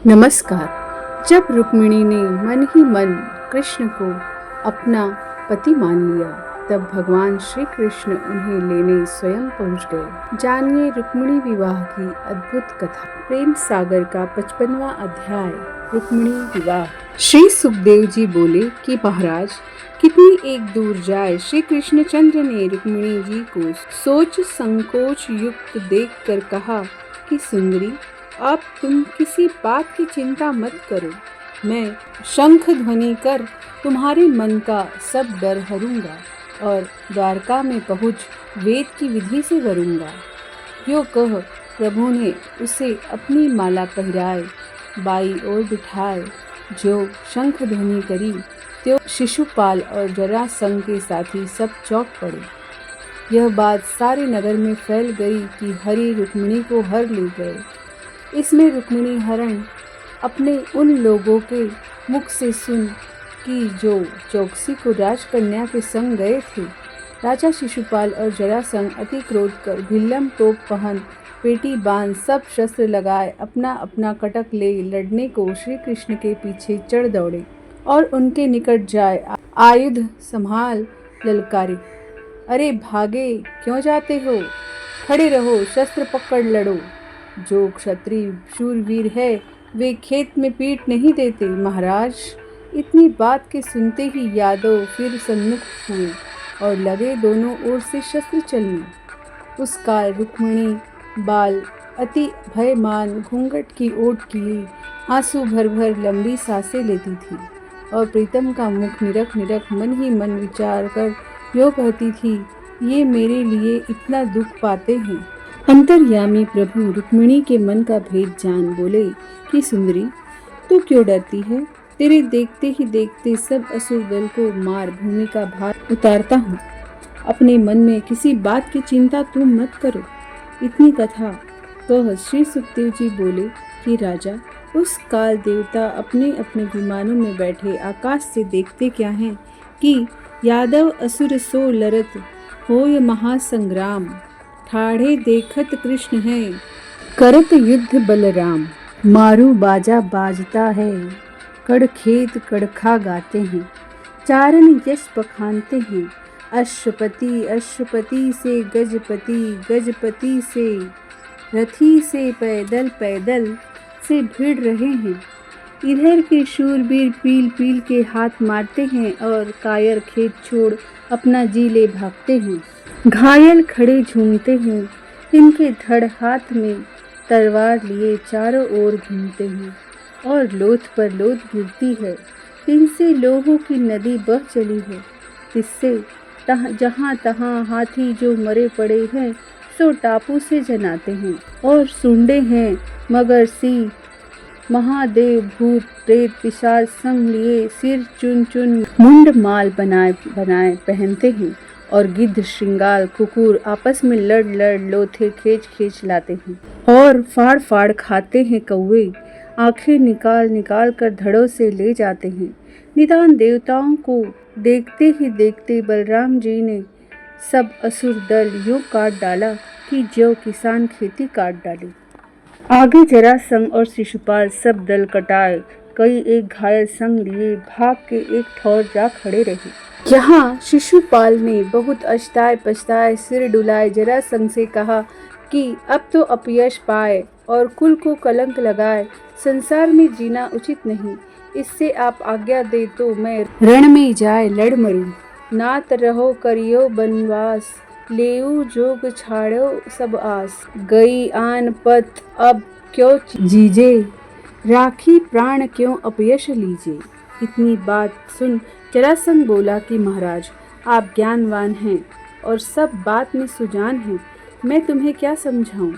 नमस्कार। जब रुक्मिणी ने मन ही मन कृष्ण को अपना पति मान लिया, तब भगवान श्री कृष्ण उन्हें लेने स्वयं पहुंच गए। जानिए रुक्मिणी विवाह की अद्भुत कथा। प्रेम सागर का 55वां अध्याय, रुक्मिणी विवाह। श्री सुखदेव जी बोले कि महाराज, कितनी एक दूर जाए श्री कृष्णचंद्र ने रुक्मिणी जी को सोच संकोच युक्त देख कर कहा कि सुंदरी, अब तुम किसी बात की चिंता मत करो। मैं शंख ध्वनि कर तुम्हारे मन का सब डर हरूंगा और द्वारका में पहुँच वेद की विधि से वरूंगा। यो कह प्रभु ने उसे अपनी माला पहराए, बाई ओर बिठाए। जो शंख ध्वनि करी, त्यो शिशुपाल और जरासंध के साथी सब चौंक पड़े। यह बात सारे नगर में फैल गई कि हरि रुक्मिणी को हर ले गए। इसमें रुक्मिणी हरण अपने उन लोगों के मुख से सुन कि जो चौकसी को राजकन्या के संग गए थे। राजा शिशुपाल और जरासंध अति क्रोध कर भिल्लम टोप पहन, पेटी बांध, सब शस्त्र लगाए अपना अपना कटक ले लड़ने को श्री कृष्ण के पीछे चढ़ दौड़े और उनके निकट जाए आयुध संभाल ललकारे, अरे भागे क्यों जाते हो, खड़े रहो, शस्त्र पकड़ लड़ो। जो क्षत्रिय शूरवीर है वे खेत में पीठ नहीं देते। महाराज, इतनी बात के सुनते ही यादव फिर सन्मुख हुए और लगे दोनों ओर से शस्त्र चलने। उस काल रुक्मिणी बाल अति भयमान घूंघट की ओट किए आंसू भर भर लंबी सांसें लेती थी और प्रीतम का मुख निरख निरख मन ही मन विचार कर यो कहती थी, ये मेरे लिए इतना दुख पाते हैं। अंतर्यामी प्रभु रुक्मिणी के मन का भेद जान बोले कि सुंदरी, तू क्यों डरती है? तेरे देखते ही देखते सब असुर दल को मार भूमि का भार उतारता हूँ। अपने मन में किसी बात की चिंता तुम मत करो। इतनी कथा कह श्री सुखदेव जी बोले कि राजा, उस काल देवता अपने अपने विमानों में बैठे आकाश से देखते क्या हैं कि यादव असुर सो लरत होय महासंग्राम, ठाढ़े देखत कृष्ण है करत युद्ध बलराम। मारू बाजा बाजता है, कड़ खेत कड़खा गाते हैं, चारण यश बखानते हैं। अश्वपति अश्वपति से गजपति, गजपति से रथी से पैदल पैदल से भिड़ रहे हैं। इधर के शूरवीर पील पील के हाथ मारते हैं और कायर खेत छोड़ अपना जी ले भागते हैं। घायल खड़े झूमते हैं, इनके धड़ हाथ में तलवार लिए चारों ओर घूमते हैं और लोथ पर लोथ गिरती है। इनसे लोहों की नदी बह चली है। इससे जहाँ तहाँ हाथी जो मरे पड़े हैं सो टापू से जनाते हैं और सुंडे हैं मगर सी महादेव भूत प्रेत पिशाच संग लिए सिर चुन चुन मुंड माल बनाए बनाए पहनते हैं और गिद्ध श्रृंगार कुकुर आपस में लड़ लड़ लोथे खींच खींच लाते हैं और फाड़ फाड़ खाते हैं। कौवे आंखें निकाल निकाल कर धड़ों से ले जाते हैं। निदान देवताओं को देखते ही देखते बलराम जी ने सब असुर दल यूं काट डाला कि ज्यों किसान खेती काट डाली। आगे जरासंध और शिशुपाल सब दल कटाए, कई एक घायल संग लिए भाग के एक ठौर जा खड़े रहे। यहाँ शिशुपाल ने बहुत अछताए पछताए सिर डुलाए जरासंध से कहा कि अब तो अपयश पाए और कुल को कलंक लगाए संसार में जीना उचित नहीं। इससे आप आज्ञा दे तो मैं रण में जाए लड़ मरूं। नात रहो करियो बनवास, लेऊ जोग छाड़ो सब आस। गई आन पत अब क्यों जीजे, राखी प्राण क्यों अपयश लीजे। इतनी बात सुन जरासंध बोला कि महाराज, आप ज्ञानवान हैं और सब बात में सुजान हैं, मैं तुम्हें क्या समझाऊं।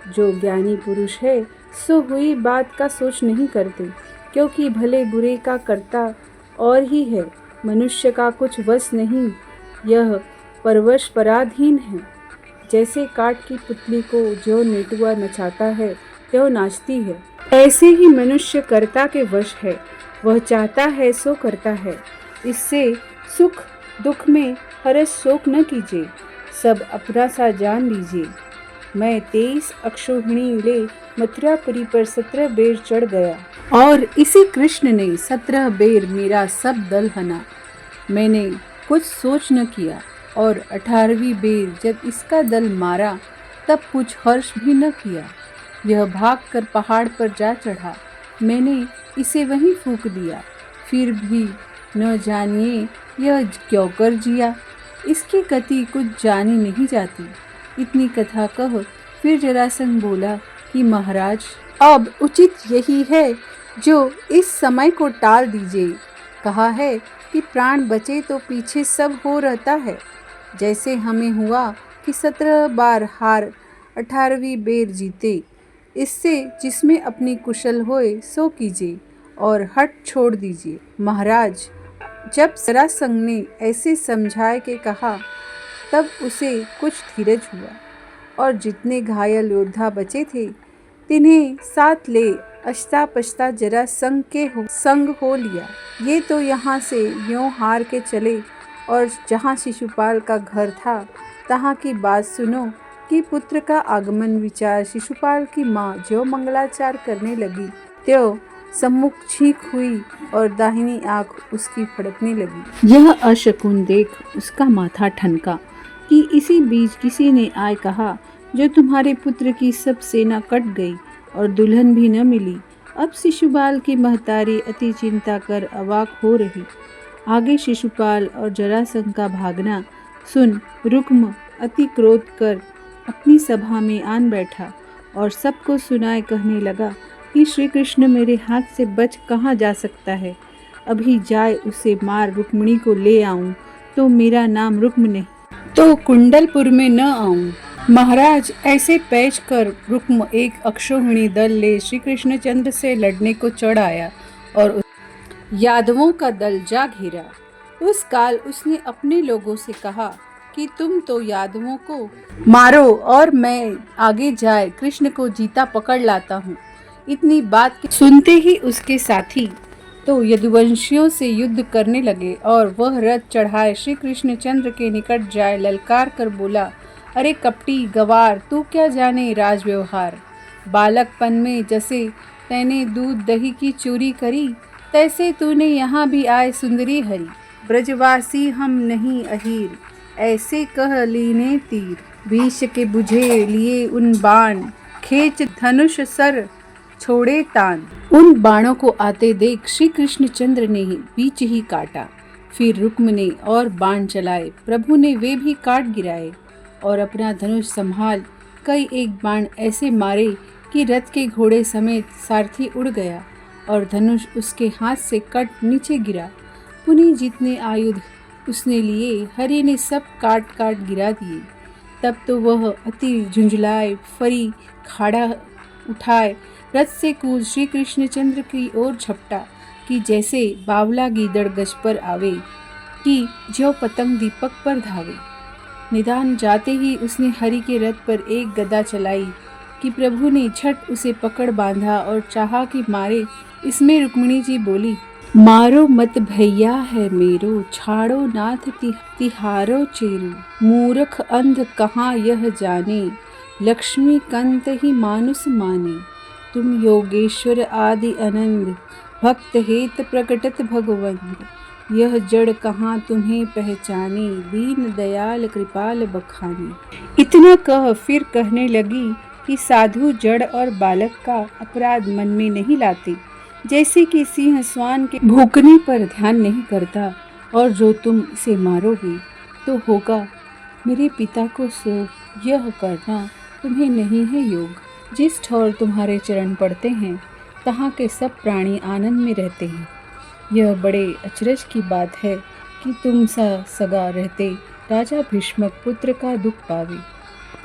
जो ज्ञानी पुरुष है सो हुई बात का सोच नहीं करते, क्योंकि भले बुरे का कर्ता और ही है। मनुष्य का कुछ वश नहीं, यह परवश पराधीन है। जैसे काठ की पुतली को जो नेटुआ नचाता है त्यों नाचती है, ऐसे ही मनुष्य कर्ता के वश है। वह चाहता है सो करता है। इससे सुख दुख में हर्ष शोक न कीजिए, सब अपना सा जान लीजिए। मैं 23 अक्षौहिणी ले मथुरापुरी पर 17 बेर चढ़ गया और इसी कृष्ण ने 17 बेर मेरा सब दल हना। मैंने कुछ सोच न किया और 18वीं बेर जब इसका दल मारा तब कुछ हर्ष भी न किया। यह भागकर पहाड़ पर जा चढ़ा। मैंने इसे वहीं फूंक दिया। फिर भी न जानिए यह क्यों कर जिया, इसकी गति कुछ जानी नहीं जाती। इतनी कथा कह फिर जरासंध बोला कि महाराज, अब उचित यही है जो इस समय को टाल दीजिए। कहा है कि प्राण बचे तो पीछे सब हो रहता है। जैसे हमें हुआ कि 17 बार हार 18वीं बेर जीते। इससे जिसमें अपनी कुशल होए सो कीजिए और हट छोड़ दीजिए। महाराज, जब जरासंध ने ऐसे समझाए के कहा तब उसे कुछ धीरज हुआ और जितने घायल योद्धा बचे थे तिन्हें साथ ले अश्ता पश्ता जरासंध के संग हो लिया। ये तो यहाँ से यों हार के चले और जहाँ शिशुपाल का घर था तहाँ की बात सुनो कि पुत्र का आगमन विचार शिशुपाल की माँ जो मंगलाचार करने लगी त्यों सम्मुख छींक हुई और दाहिनी आंख उसकी फड़कने लगी। यह अशकुन देख उसका माथा ठनका कि इसी बीच किसी ने आए कहा, जो तुम्हारे पुत्र की सब सेना कट गई और दुल्हन भी न मिली। अब शिशुपाल की महतारी अति चिंता कर अवाक हो रही। आगे शिशुपाल और जरासंध का भागना सुन रुक्म अति क्रोध कर अपनी सभा में आन बैठा और सबको सुनाए कहने लगा कि श्री कृष्ण मेरे हाथ से बच कहाँ जा सकता है। अभी जाए उसे मार रुक्मिणी को ले आऊं तो मेरा नाम रुक्म नहीं तो कुंडलपुर में न आऊं। महाराज, ऐसे पैच कर रुक्म एक अक्षौहिणी दल ले श्री कृष्णचंद्र से लड़ने को चढ़ आया और यादवों का दल जा घेरा। उस काल उसने अपने लोगों से कहा कि तुम तो यादवों को मारो और मैं आगे जाए कृष्ण को जीता पकड़ लाता हूँ। इतनी बात सुनते ही उसके साथी तो यदुवंशियों से युद्ध करने लगे और वह रथ चढ़ाए श्री कृष्णचंद्र के निकट जाए ललकार कर बोला, अरे कपटी गवार, तू क्या जाने राज व्यवहार। बालकपन में जैसे तैने दूध दही की चोरी करी, तैसे तूने यहाँ भी आए सुंदरी हरी। ब्रजवासी हम नहीं अहीर, ऐसे कह लीने तीर। भीष के बुझे लिए उन बाण, खींच धनुष सर छोड़े तान। उन बाणों को आते देख श्री कृष्णचंद्र ने बीच ही काटा। फिर रुक्म ने और बाण चलाए, प्रभु ने वे भी काट गिराए और अपना धनुष संभाल कई एक बाण ऐसे मारे कि रथ के घोड़े समेत सारथी उड़ गया और धनुष उसके हाथ से कट नीचे गिरा। पुनि जितने आयुध उसने लिए हरि ने सब काट काट गिरा दिए। तब तो वह अति झुंझलाए, फरी खाड़ा उठाए रथ से कूद श्री कृष्णचंद्र की ओर झपटा कि जैसे बावला गीदड़ गज पर आवे कि ज्यों पतंग दीपक पर धावे। निदान जाते ही उसने हरि के रथ पर एक गदा चलाई कि प्रभु ने झट उसे पकड़ बांधा और चाहा कि मारे। इसमें रुक्मिणी जी बोली, मारो मत भैया है मेरो, छाड़ो नाथ तिहारो चेरो। मूर्ख अंध कहाँ यह जाने, लक्ष्मी कंत ही मानुष माने। तुम योगेश्वर आदि अनंत, भक्त हेत प्रकटत भगवंत। यह जड़ कहाँ तुम्हें पहचाने, दीन दयाल कृपाल बखाने। इतना कह फिर कहने लगी कि साधु जड़ और बालक का अपराध मन में नहीं लाते, जैसे कि सिंह स्वान के भूखने पर ध्यान नहीं करता। और जो तुम इसे मारोगे तो होगा मेरे पिता को सो, यह करना तुम्हें नहीं है योग। जिस ठौर तुम्हारे चरण पड़ते हैं तहाँ के सब प्राणी आनंद में रहते हैं। यह बड़े अचरज की बात है कि तुम सा सगा रहते राजा भीष्मक पुत्र का दुख पावे।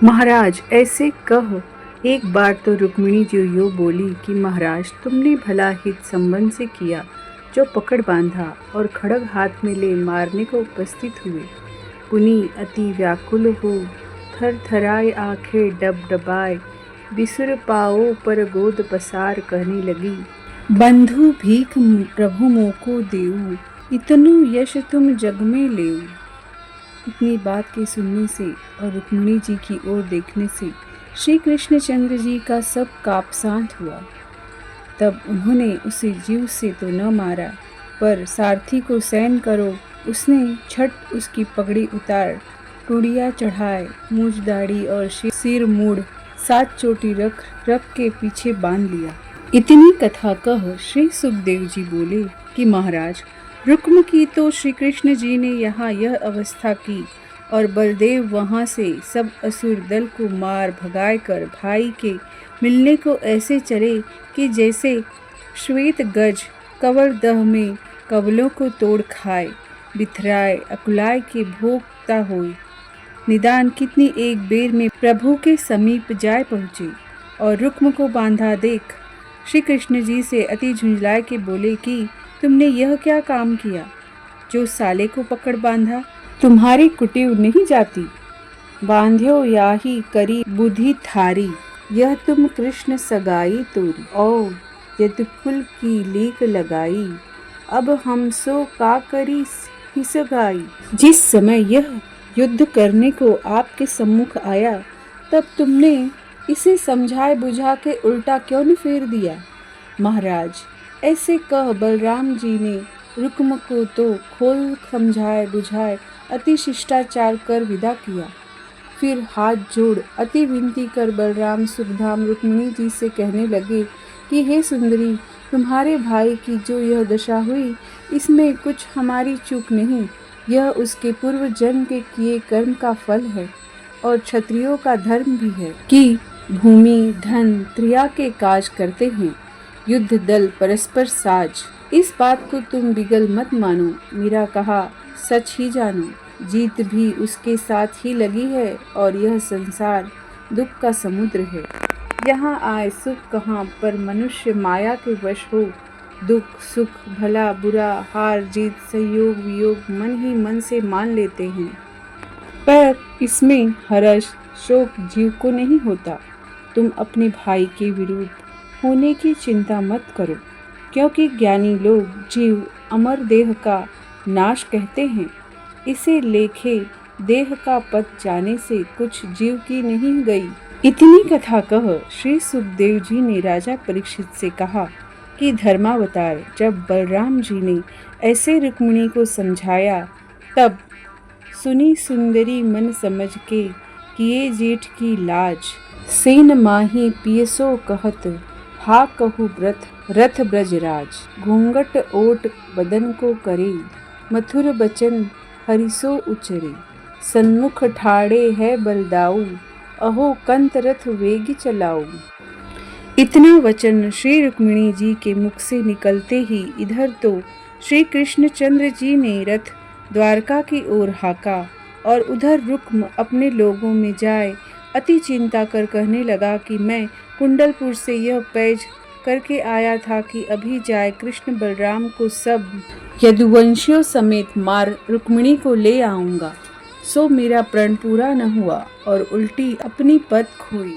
महाराज, ऐसे कह एक बार तो रुक्मिणी जी यो बोली कि महाराज, तुमने भला हित संबंध से किया जो पकड़ बांधा और खड़ग हाथ में ले मारने को उपस्थित हुए। पुनि अति व्याकुल हो थर थराए आंखें डब डबाए बिसुर पाओ पर गोद पसार कहने लगी, बंधु भीख प्रभु मोको देऊ, इतनु यश तुम जग में लेऊ। इतनी बात के सुनने से और रुक्मिणी जी की ओर देखने से श्री कृष्णचंद्र जी का सब काप शांत हुआ। तब उन्होंने उसे जीव से तो न मारा, पर सारथी को सैन करो। उसने छट उसकी पगड़ी उतार, टूड़िया चढ़ाए, मूछ दाढ़ी और सिर मूड़ 7 चोटी रख के पीछे बांध लिया। इतनी कथा कह श्री सुखदेव जी बोले कि महाराज, रुक्म की तो श्री कृष्ण जी ने यहाँ यह अवस्था की और बलदेव वहाँ से सब असुर दल को मार भगाए कर भाई के मिलने को ऐसे चले कि जैसे श्वेत गज कवरदह में कवलों को तोड़ खाए, बिथराए अकुलाय के भोगता होए। निदान कितनी एक बेर में प्रभु के समीप जाए पहुँचे और रुक्म को बांधा देख श्री कृष्ण जी से अति झुंझलाए के बोले कि तुमने यह क्या काम किया, जो साले को पकड़ बांधा? तुम्हारी कुटिव नहीं जाती, बांध्यो याही करी बुद्धि थारी। यह तुम कृष्ण सगाई तोरी, ओ यदुकुल की लीक लगाई। अब हम सो का करी हिसगाई। जिस समय यह युद्ध करने को आपके सम्मुख आया, तब तुमने इसे समझाए बुझा के उल्टा क्यों न फेर दिया? महाराज, ऐसे कह बलराम जी ने रुक्म को तो खोल समझाए बुझाए अति शिष्टाचार कर विदा किया। फिर हाथ जोड़ अति विनती कर बलराम सुखधाम रुक्मिणी जी से कहने लगे कि हे सुंदरी, तुम्हारे भाई की जो यह दशा हुई, इसमें कुछ हमारी चूक नहीं। यह उसके पूर्व जन्म के किए कर्म का फल है और क्षत्रियों का धर्म भी है कि भूमि धन त्रिया के काज करते हैं, युद्ध दल परस्पर साज। इस बात को तुम बिगल मत मानो, मेरा कहा सच ही जानो। जीत भी उसके साथ ही लगी है और यह संसार दुख का समुद्र है। यहाँ आए सुख कहाँ, पर मनुष्य माया के वश हो। दुख सुख भला बुरा हार जीत सहयोग वियोग मन ही मन से मान लेते हैं, पर इसमें हर्ष शोक जीव को नहीं होता। तुम अपने भाई के विरुद्ध होने की चिंता मत करो, क्योंकि ज्ञानी लोग जीव अमर देह का नाश कहते हैं। इसे लेखे देह का पत जाने से कुछ जीव की नहीं गई। इतनी कथा कह श्री सुखदेव जी ने राजा परीक्षित से कहा कि धर्मावतार, जब बलराम जी ने ऐसे रुक्मिणी को समझाया, तब सुनी सुंदरी मन समझ के किए जेठ की लाज। सेन माही पियसो कहत, हा कहु व्रत रथ ब्रजराज। घूंघट ओट बदन को करे, मथुर बचन हरिसो उचरे। सन्मुख ठाड़े है बलदाऊ, अहो कंत रथ वेग चलाऊ। इतना वचन श्री रुक्मिणी जी के मुख से निकलते ही इधर तो श्री कृष्णचंद्र जी ने रथ द्वारका की ओर हाका और उधर रुक्म अपने लोगों में जाए अति चिंता कर कहने लगा कि मैं कुंडलपुर से यह पैज करके आया था कि अभी जाए कृष्ण बलराम को सब यदुवंशियों समेत मार रुक्मिणी को ले आऊंगा। सो मेरा प्रण पूरा न हुआ और उल्टी अपनी पद खोई।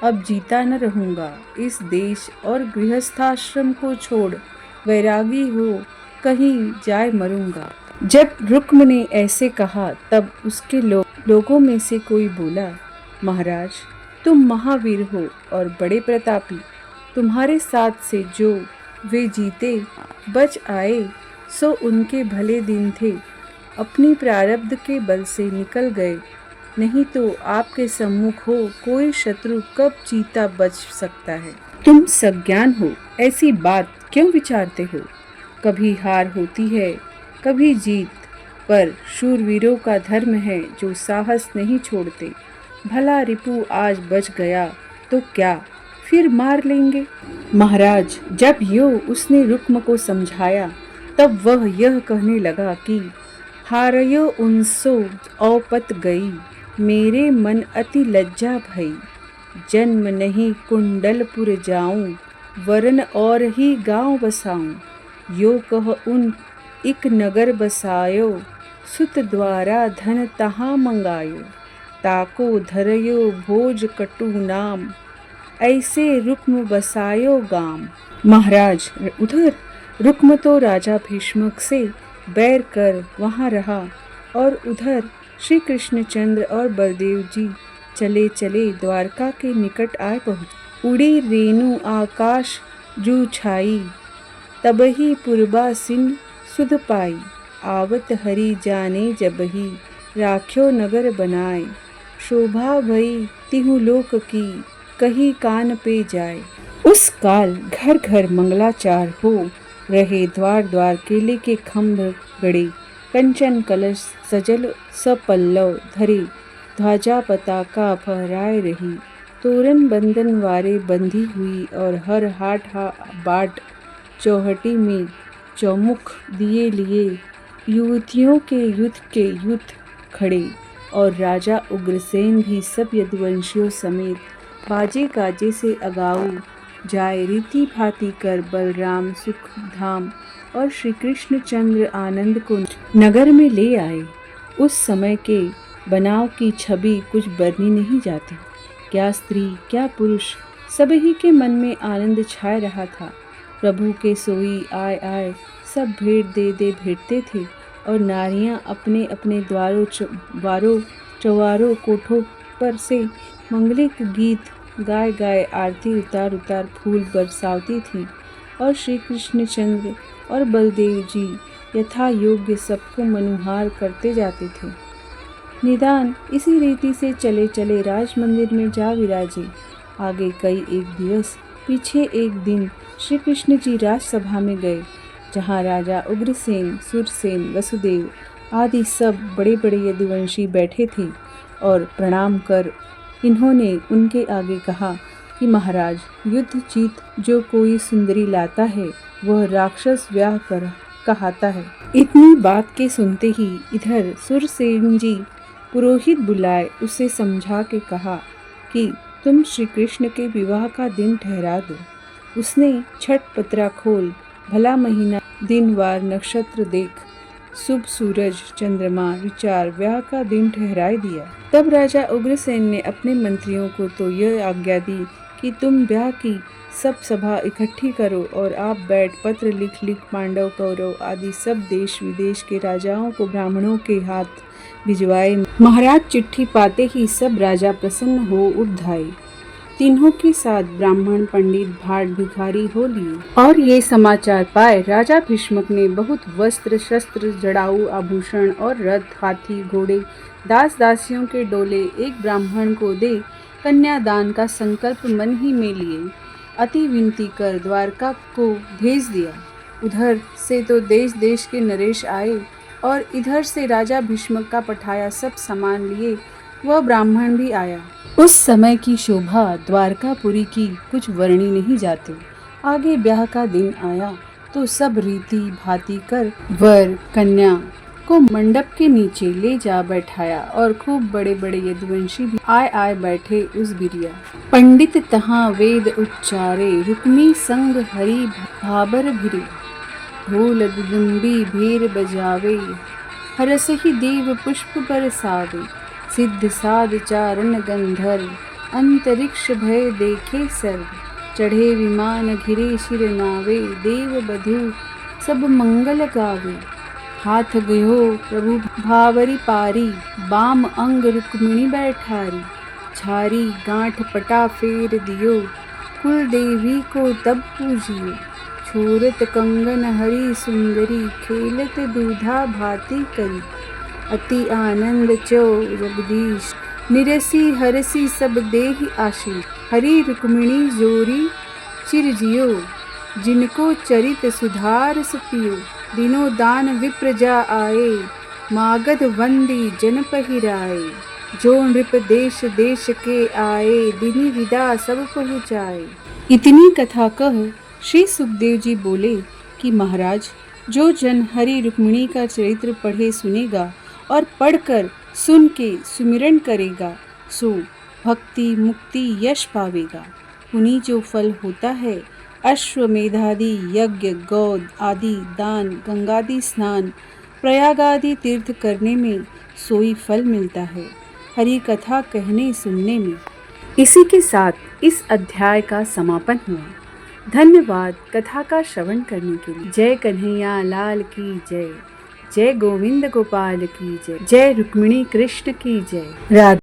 अब जीता न रहूंगा। इस देश और गृहस्थाश्रम को छोड़ वैरागी हो कहीं जाए मरूंगा। जब रुक्म ने ऐसे कहा, तब उसके लोगों में से कोई बोला, महाराज, तुम महावीर हो और बड़े प्रतापी। तुम्हारे साथ से जो वे जीते बच आए, सो उनके भले दिन थे। अपनी प्रारब्ध के बल से निकल गए, नहीं तो आपके सम्मुख हो कोई शत्रु कब जीता बच सकता है। तुम सज्ञान हो, ऐसी बात क्यों विचारते हो? कभी हार होती है, कभी जीत, पर शूरवीरों का धर्म है जो साहस नहीं छोड़ते। भला रिपु आज बच गया तो क्या फिर मार लेंगे? महाराज, जब यो उसने रुक्म को समझाया, तब वह यह कहने लगा कि हारयो उनसो औपत गई, मेरे मन अति लज्जा भई। जन्म नहीं कुंडलपुर जाऊं, वरन और ही गांव बसाऊं। यो कह उन इक नगर बसायो, सुत द्वारा धन तहाँ मंगायो। ताको धरयो भोज कटु नाम, ऐसे रुक्म बसायो गाम। महाराज, उधर रुक्म तो राजा भीष्मक से बैर कर वहाँ रहा और उधर श्री कृष्णचंद्र और बलदेव जी चले चले द्वारका के निकट आए पहुँच। उड़ी रेणु आकाश जू छाई, तबही पुरबा सिन सुध पाई। आवत हरि जाने जबही, राख्यो नगर बनाए। शोभा भई तिहु लोक की, कही कान पे जाए। उस काल घर घर मंगलाचार हो रहे, द्वार द्वार केले के खम्भ गड़े। कंचन कलश सजल सपल्लव धरे, ध्वजा पताका फहराए रही। तोरण बंधन वारे बंधी हुई, और हर हाट बाट चौहटी में चौमुख दिए लिए। युवतियों के युद्ध खड़े, और राजा उग्रसेन भी सब यदुवंशियों समेत बाजे गाजे से अगाऊ जाए। रीति भांति कर बलराम सुख धाम और श्री कृष्ण चंद्र आनंद को नगर में ले आए। उस समय के बनाव की छवि कुछ बरनी नहीं जाती। क्या स्त्री क्या पुरुष, सभी के मन में आनंद छाए रहा था। प्रभु के सोई आए आए सब भेंट दे भेंटते थे, और नारियां अपने अपने द्वारों चौवारों कोठों पर से मंगलिक गीत गाए गाए आरती उतार फूल बरसावती थीं। और श्री कृष्ण चंद्र और बलदेव जी यथा योग्य सबको मनुहार करते जाते थे। निदान इसी रीति से चले चले राज मंदिर में जा विराजे। आगे कई एक दिवस, पीछे एक दिन श्री कृष्ण जी राजसभा में गए, जहाँ राजा उग्रसेन, सुरसेन, वसुदेव आदि सब बड़े बड़े यदुवंशी बैठे थे। और प्रणाम कर इन्होंने उनके आगे कहा कि महाराज, युद्ध जीत जो कोई सुंदरी लाता है, वह राक्षस व्याह कर कहाता है। इतनी बात के सुनते ही इधर सुरसेन जी पुरोहित बुलाए उसे समझा के कहा कि तुम श्री कृष्ण के विवाह का दिन ठहरा दो। उसने छठ पत्रा खोल, भला महीना, दिन वार नक्षत्र देख, शुभ सूरज चंद्रमा विचार ब्याह का दिन ठहराए दिया। तब राजा उग्रसेन ने अपने मंत्रियों को तो यह आज्ञा दी कि तुम ब्याह की सब सभा इकट्ठी करो, और आप बैठ पत्र लिख पांडव कौरव आदि सब देश विदेश के राजाओं को ब्राह्मणों के हाथ भिजवाए। महाराज चिट्ठी पाते ही सब राजा प्रसन्न हो उठ धाये। तीनों के साथ ब्राह्मण पंडित भाट भिखारी हो लिए। और ये समाचार पाए राजा भीष्मक ने बहुत वस्त्र शस्त्र जड़ाऊ आभूषण और रथ हाथी घोड़े दास दासियों के डोले एक ब्राह्मण को दे कन्यादान का संकल्प मन ही में लिए अति विनती कर द्वारका को भेज दिया। उधर से तो देश देश के नरेश आए, और इधर से राजा भीष्मक का पठाया सब सामान लिए वह ब्राह्मण भी आया। उस समय की शोभा द्वारकापुरी की कुछ वर्णी नहीं जाती। आगे ब्याह का दिन आया तो सब रीति भांति कर वर कन्या को मंडप के नीचे ले जा बैठाया, और खूब बड़े बड़े यदुवंशी भी आए बैठे उस बिरिया। पंडित तहाँ वेद उच्चारे, रुक्मी संग हरि भाबर भिरे। ढोल दुदुम्बी भीर बजावे, हरसहि देव पुष्प बरसावे। सिद्ध साध चारण गंधर्व, अंतरिक्ष भय देखे सर्व। चढ़े विमान घिरे शिर नावे, देव बधू सब मंगल गावे। हाथ गयो प्रभु भावरी पारी, बाम अंग रुक्मिणी बैठारी। झारी गांठ पटा फेर दियो, कुल देवी को तब पूजियो। छोरत कंगन हरी सुंदरी, खेलत दूधा भाती करी। अति आनंद चो जगदीश, निरसी हरसी सब देहि आशीष। हरि रुक्मिणी जोरी चिरजियो, जिनको चरित सुधार सुपियो। दिनो दान विप्र जा आए, मागध वंदी जन पहिराए। जो नृप देश देश के आए, दिनी विदा सब पहुँचाए। इतनी कथा कह श्री सुखदेव जी बोले कि महाराज, जो जन हरि रुक्मिणी का चरित्र पढ़े सुनेगा और पढ़कर सुन के सुमिरन करेगा, सो भक्ति मुक्ति यश पावेगा। पुनि जो फल होता है, अश्वमेधादि यज्ञ गौद आदि दान, गंगादि स्नान, प्रयाग आदि तीर्थ करने में सोई फल मिलता है, हरि कथा कहने सुनने में। इसी के साथ इस अध्याय का समापन हुआ। धन्यवाद कथा का श्रवण करने के लिए। जय कन्हैया लाल की जय। जय गोविंद गोपाल की जय। जय रुक्मिणी कृष्ण की जय। राधे।